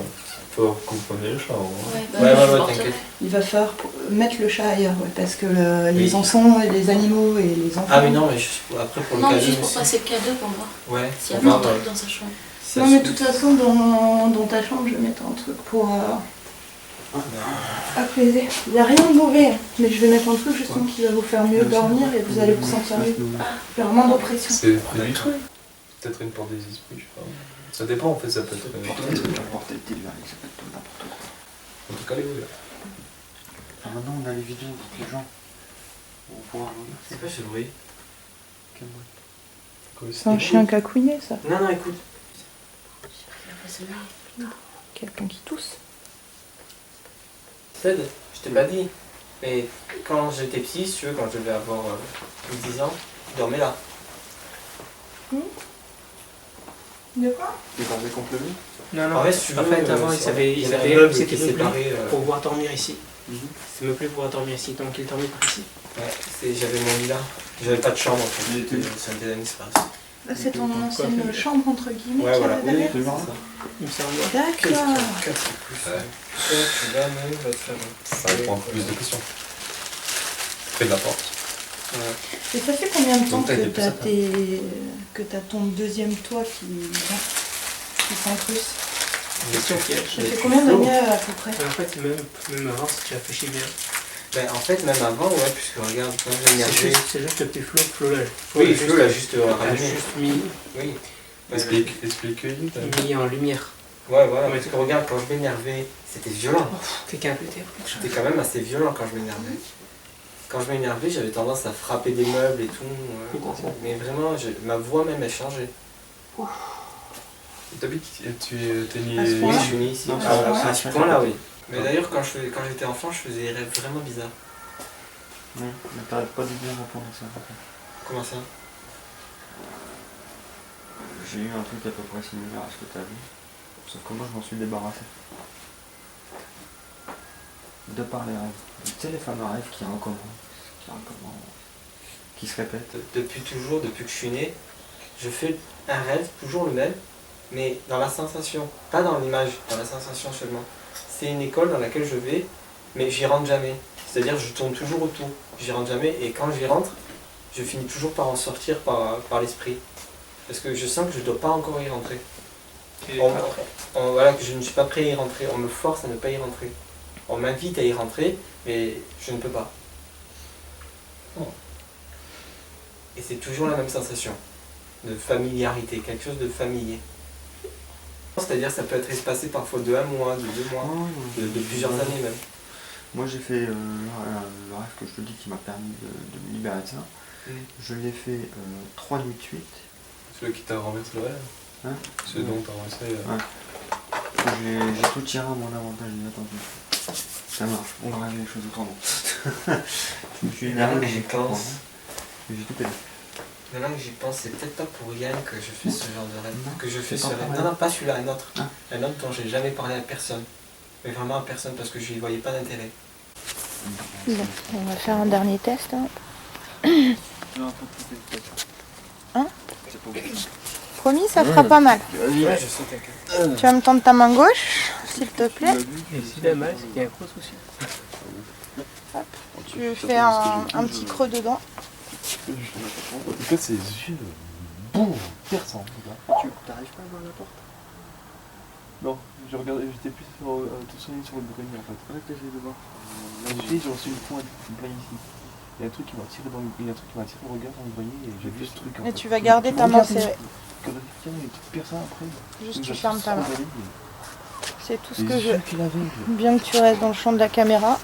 faut comprendre le chat. Ouais, je ouais, porterai. t'inquiète. Il va falloir mettre le chat ailleurs, ouais, parce que les encens, et les animaux et les enfants... Ah mais non, mais après pour le Non, cadeau juste pour aussi. passer le cadeau pour voir Ouais, s'il y a pour pas un voir, truc dans sa chambre. ça Non mais se- de toute façon dans ta chambre je vais mettre un truc pour apaiser. Il n'y a rien de mauvais, hein, mais je vais mettre un truc justement qui va vous faire mieux dormir et vous allez vous sentir mieux. Il y aura moins d'oppression. C'est prévu. Peut-être une porte des esprits, je sais pas. Ça dépend en fait, ça peut être. Porter le petit verre, ça peut être tout n'importe quoi. En tout cas, les ouvert. Enfin, maintenant on a les vidéos avec les gens. On va pouvoir regarder. C'est quoi ce bruit? Quel bruit. C'est un chien qui a couiné ça. Non, non, écoute. Quelqu'un qui tousse. Ced, je t'ai pas dit. Mais quand j'étais petit, si tu veux, quand je devais avoir 10 ans, je dormais là. De quoi? Tu dormais contre lui? Non, non, En fait, si tu veux, en fait avant il ils y avait avaient un meuble c'était qui meublé séparait, pour pouvoir dormir ici. Mhm. C'est meublé pour pouvoir dormir ici, donc ils dormaient par ici. Ouais, j'avais mon lit là. J'avais pas de chambre en fait. C'est un des espaces. Là c'est ton ancienne chambre entre guillemets Ouais, qui voilà. avait derrière. C'est marrant. Il me semble. D'accord. Ouais. Tu vas même va te faire. Ça répond un peu plus de questions. Près de la porte. Et ça fait combien de temps Donc, t'as que été t'as plus que t'as ton deuxième toit qui s'incruste? Question piège. Ça fait combien d'années à peu près? En fait, même avant, si tu réfléchis bien. Ben, en fait, même avant, ouais, puisque regarde, quand j'ai énervé. C'est juste le petit Flo là. Oui, Flo l'a juste l'a rallumé. juste mis Oui. Explique-le. en lumière. Ouais, voilà, parce que regarde, quand je m'énervais, c'était violent. T'es qu'un pété. C'était quand même assez violent quand je m'énervais. Quand je m'énervais, j'avais tendance à frapper des meubles et tout. Mais vraiment, ma voix même a changé. T'habites, tu es né. À ce Oui, point-là? je suis né ici. Non, À ce point-là, oui. Mais d'ailleurs, quand j'étais enfant, je faisais des rêves vraiment bizarres. Non, mais t'arrêtes pas de bien répondre à ça. Comment ça? J'ai eu un truc à peu près similaire à ce que t'as vu. Sauf que moi je m'en suis débarrassé. De par les rêves. Tu sais les fameux rêves qui recommencent, qui se répètent. Depuis toujours, depuis que je suis né, je fais un rêve, toujours le même, mais dans la sensation, pas dans l'image, dans la sensation seulement. C'est une école dans laquelle je vais, mais j'y rentre jamais. C'est-à-dire je tourne toujours autour, j'y rentre jamais, et quand j'y rentre, je finis toujours par en sortir par l'esprit. Parce que je sens que je ne dois pas encore y rentrer. Voilà, que je ne suis pas prêt à y rentrer, on me force à ne pas y rentrer. On m'invite à y rentrer, mais je ne peux pas. Et c'est toujours la même sensation de familiarité, quelque chose de familier. C'est-à-dire ça peut être espacé parfois de 1 mois, de 2 mois, de plusieurs années même. Moi j'ai fait le rêve que je te dis qui m'a permis de me libérer de ça. Je l'ai fait 3 nuits de suite. Celui qui t'a renversé le rêve. Hein, Ce dont t'as renversé. J'ai tout tiré à mon avantage. J'ai dit, attends, ça marche, on va régler les choses autrement. Je me suis énervé, mais j'y pense. J'ai tout pété. Maintenant que j'y pense, c'est peut-être pas pour Yann que je fais ce genre de rêve. Que je fais c'est ce pas rêve. pour Non, Yann. non, pas celui-là, un autre. Ah. Un autre dont j'ai jamais parlé à personne. Mais vraiment à personne parce que je n'y voyais pas d'intérêt. Bon, on va faire un dernier test. Hein. Hein Promis, ça fera pas mal. Ouais, je sens quelqu'un. Tu vas me tendre ta main gauche, s'il te plaît. Et si la mal, c'est qu'il y a un gros souci. Tu fais un petit creux dedans. En fait, ses yeux. Boum, perçants. Tu t'arrives pas à voir la porte? Non, je regardais, j'étais plus attentionné sur le grenier en fait. Ouais, j'essaie de voir. Là, j'ai reçu une pointe plein ici. Il y a un truc qui m'a tiré dans le, il y a un truc qui m'a tiré le regard dans le grenier et j'ai vu ce truc en fait. Et tu vas garder ta main serrée. Tiens, il y a des trucs perçants après. Juste tu fermes ta main. C'est tout ce que je... qu'il avait. Bien que tu restes dans le champ de la caméra.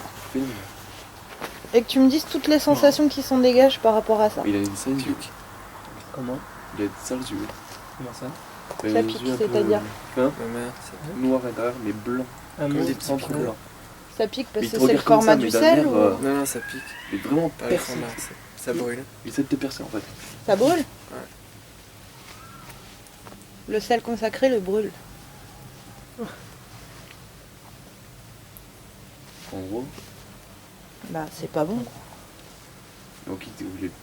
Et que tu me dises toutes les sensations qui s'en dégagent par rapport à ça. Il a une sale yeux. Comment? Il a des sales yeux. Comment ça? Il a Ça les pique, yeux un peu c'est-à-dire fins, Ma mère, noir à l'intérieur, mais blanc. Ah, Comme mon des petit petits couleurs. couleurs. Ça pique parce Mais que il te c'est le regarde comme format ça, du mais sel derrière, ou... Non, non, ça pique. Il est vraiment Pas le percé. format, ça brûle. Il essaie de te percer en fait. Ça brûle? Le sel consacré le brûle. En gros, Bah c'est pas bon. donc il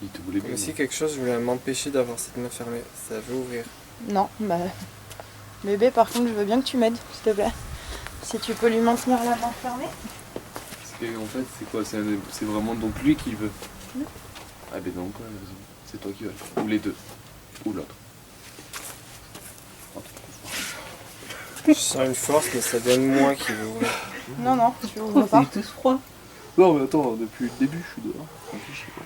te voulait bien. Comme si quelque chose voulait m'empêcher d'avoir cette main fermée. Ça veut ouvrir. Non, bah... Bébé par contre je veux bien que tu m'aides, s'il te plaît. Si tu peux lui maintenir la main fermée. Parce que, en fait, c'est quoi? C'est vraiment donc lui qui veut. Ah ben donc, c'est toi qui veux. Ou les deux. Ou l'autre. Je sens une force, mais ça vient de moi qui veut ouvrir. Non, non, tu ouvres pas. tous froid. Non mais attends, depuis le début je suis dehors. Ça me fait chier, quoi.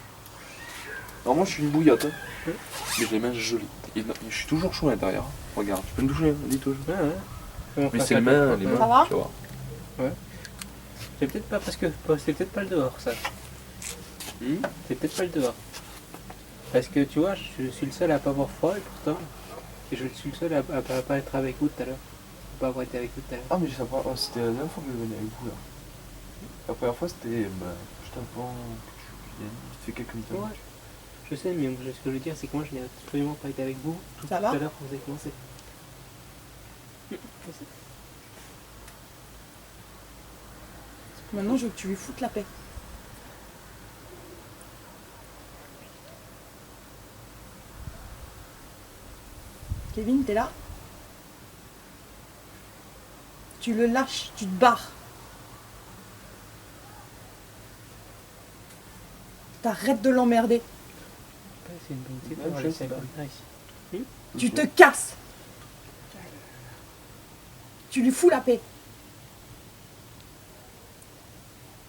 Alors moi je suis une bouillotte, hein. Mais j'ai les mains jolies. Et je suis toujours chaud à l'intérieur. Regarde, tu peux me toucher, hein, dis-toi. Ouais, ouais. Mais c'est les mains, Ça va tu vois. C'est peut-être pas parce que c'est peut-être pas le dehors ça. C'est peut-être pas le dehors. Parce que tu vois, je suis le seul à pas avoir froid et pourtant. Et je suis le seul à pas être avec vous tout à l'heure. À pas avoir été avec vous tout à l'heure. Ah mais c'était la dernière fois que je venais avec vous là. La première fois c'était juste avant que tu viennes, tu fais quelques minutes avant. Ouais, je sais, mais ce que je veux dire, c'est que moi je n'ai absolument pas été avec vous tout Ça à va l'heure quand vous avez commencé. Je sais. Maintenant je veux que tu lui foutes la paix. Kevin, t'es là? Tu le lâches, tu te barres. T'arrêtes de l'emmerder. C'est une bonne idée Même d'avoir chose, laissé c'est quelqu'un ici. Tu te casses. Tu lui fous la paix.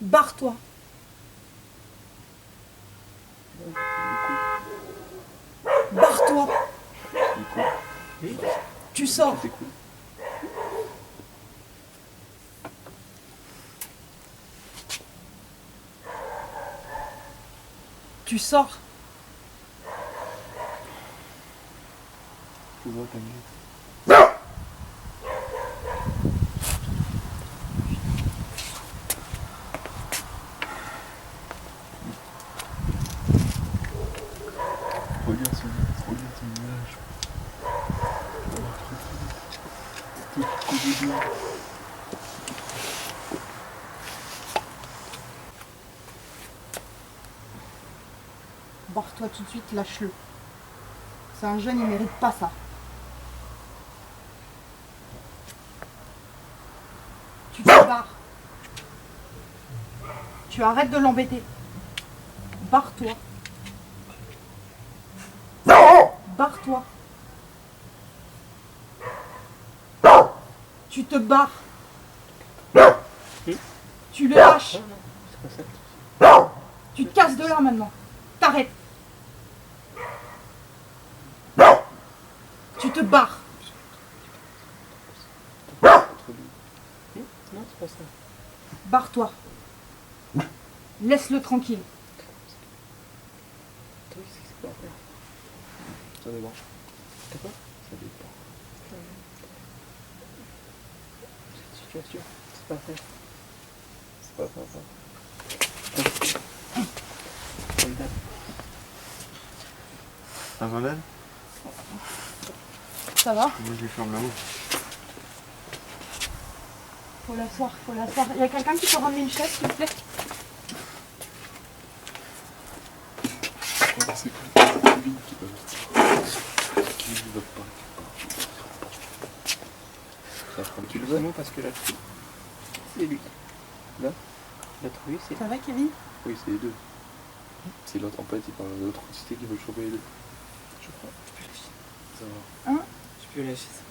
Barre-toi. Barre-toi. Tu sors. C'est cool. Tu sors. Tu vois, t'as mieux. Regarde son image. Barre-toi tout de suite, lâche-le. C'est un jeune, il mérite pas ça. Tu te barres. Tu arrêtes de l'embêter. Barre-toi. Barre-toi. Tu te barres. Tu le lâches. C'est pas ça. Tu te casses de là maintenant. T'arrêtes. Tu te barres. c'est pas ça. Barre-toi. Laisse-le tranquille. Toi, qu'est-ce que c'est pas à faire? Ça dépend. T'as quoi? Ça dépend. Cette situation, c'est pas à faire. C'est pas ça. Comme d'hab. Ça va l'aide? Ça va? Moi je ferme là-haut. Faut l'asseoir, faut l'asseoir. Il y a quelqu'un qui peut ramener une chaise, s'il vous plaît? C'est Kevin qui va Kevin va pas. Ça prend Tu le vois, non, parce que là, c'est lui. Là, l'autre lui, c'est. Ça va, Kevin? Oui, c'est les deux. C'est l'autre, en fait, il parle de l'autre entité qui veut choper les deux. Je crois. Ça va. Je peux lâcher ça.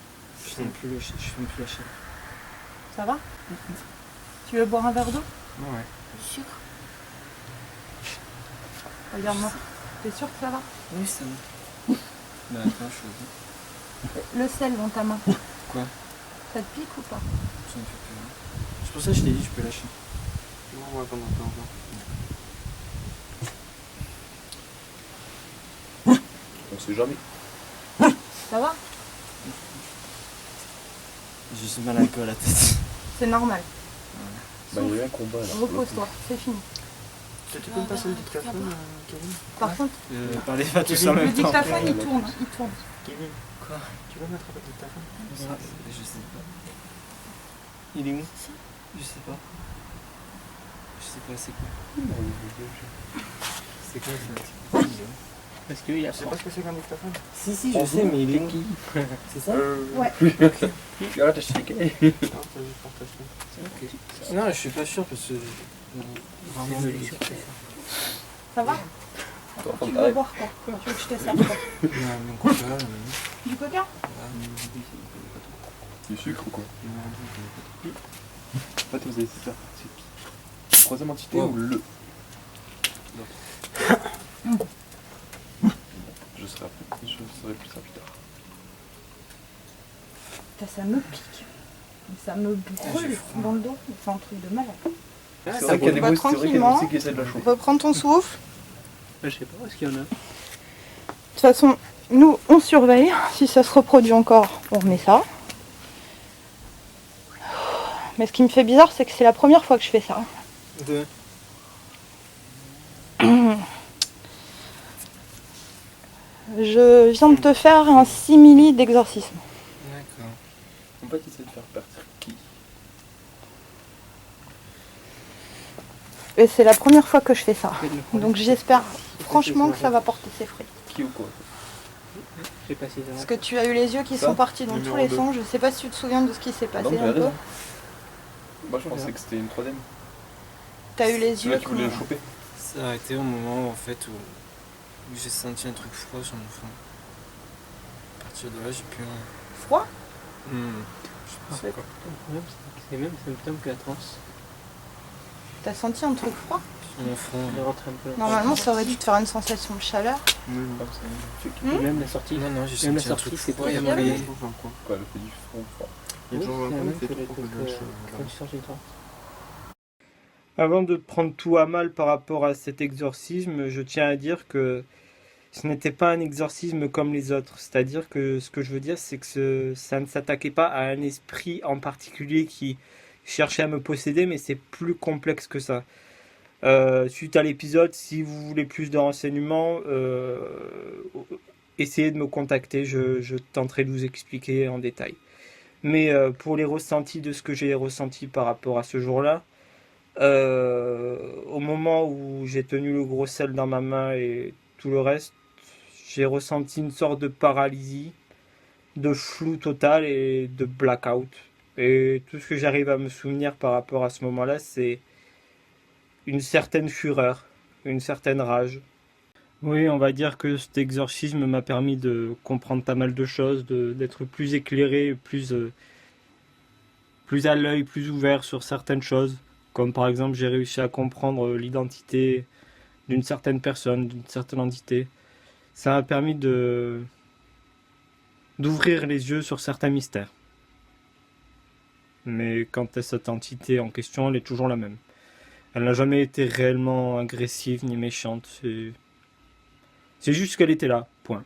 Je ne plus lâcher. Je ne plus lâcher. Ça va? Tu veux boire un verre d'eau? Ouais. Sucre. Regarde-moi. T'es sûr que ça va? Oui, ça va. Bah attends, je suis Le sel dans ta main. Quoi? Ça te pique ou pas? Ça me fait plus mal. C'est pour ça que je t'ai dit, je peux lâcher. Non, on va attendre un peu encore. On sait jamais. Ça va? J'ai juste mal un peu à la tête. C'est normal. Bah, il y a eu un combat là. Repose-toi, c'est fini. Tu peux me passer le dictaphone, Kevin? Par contre, Parlez pas tous en le même temps. dictaphone il tourne, il tourne. Kevin, Quoi? tu peux mettre un peu de dictaphone? Je sais pas. Il est où? Je sais pas. Je sais pas, c'est quoi? C'est quoi ça? Parce qu'il a Tu sais pas ce que c'est qu'un dictaphone? Si, si, je sais, mais il est où? C'est ça? Ouais. Regarde, je t'ai gagné. Non, t'as juste portation. Non, je suis pas sûr parce que. Vraiment, Ça va? Tu veux boire quoi? Tu veux que je te serve quoi? mon coca, Du coca? Du sucre ou quoi? En fait, vous avez ça. C'est qui? La troisième entité ou le? Je serai plus ça plus tard. Putain, ça me pique. Ça me brûle dans le dos. C'est un truc de malade. C'est ça vrai qu'il y a des va moustiques, c'est vrai qu'il y a des tranquillement. moustiques qui essaient de la chauffer. Reprends ton souffle. Je sais pas, est-ce qu'il y en a? De toute façon, nous, on surveille. Si ça se reproduit encore, on remet ça. Mais ce qui me fait bizarre, c'est que c'est la première fois que je fais ça. De. Je viens de te faire un simili d'exorcisme. D'accord. En fait, ils essaient de faire partir qui? Et c'est la première fois que je fais ça. Donc j'espère franchement que ça va porter ses fruits. Qui ou quoi? J'ai passé ça. Parce que tu as eu les yeux qui Ça, sont partis dans tous numéro les 2. sens. Je sais pas si tu te souviens de ce qui s'est passé Non, tu as un peu. raison. Moi, je pensais que c'était une troisième. T'as eu les C'est là yeux qui voulait qui... le choper. Ça a été au moment en fait où j'ai senti un truc froid sur mon front. À partir de là, j'ai plus rien. froid. Je En sais fait, pas. le problème, c'est le même symptôme que la transe. T'as senti un truc froid. Sur mon front. Il rentre un peu. Normalement, ça aurait dû te faire une sensation de chaleur. Et même la sortie. Non, non, j'ai Même la senti un sortie, truc c'est froid. pas Il y a bien. moyen. Quoi, le fait du front froid. Il y a Oui, toujours c'est la un même peu que fait la trop de que lâche. quand tu sors d'une transe. Avant de prendre tout à mal par rapport à cet exorcisme, je tiens à dire que ce n'était pas un exorcisme comme les autres. C'est-à-dire que ce que je veux dire, c'est que ça ne s'attaquait pas à un esprit en particulier qui cherchait à me posséder, mais c'est plus complexe que ça. Suite à l'épisode, si vous voulez plus de renseignements, essayez de me contacter, je tenterai de vous expliquer en détail. Mais pour les ressentis de ce que j'ai ressenti par rapport à ce jour-là, au moment où j'ai tenu le gros sel dans ma main et tout le reste, j'ai ressenti une sorte de paralysie, de flou total et de blackout. Et tout ce que j'arrive à me souvenir par rapport à ce moment-là, c'est une certaine fureur, une certaine rage. Oui, on va dire que cet exorcisme m'a permis de comprendre pas mal de choses, d'être plus éclairé, plus à l'œil, plus ouvert sur certaines choses. Comme par exemple, j'ai réussi à comprendre l'identité d'une certaine personne, d'une certaine entité. Ça m'a permis d'ouvrir les yeux sur certains mystères. Mais quand cette entité en question, elle est toujours la même. Elle n'a jamais été réellement agressive ni méchante. C'est juste qu'elle était là, point.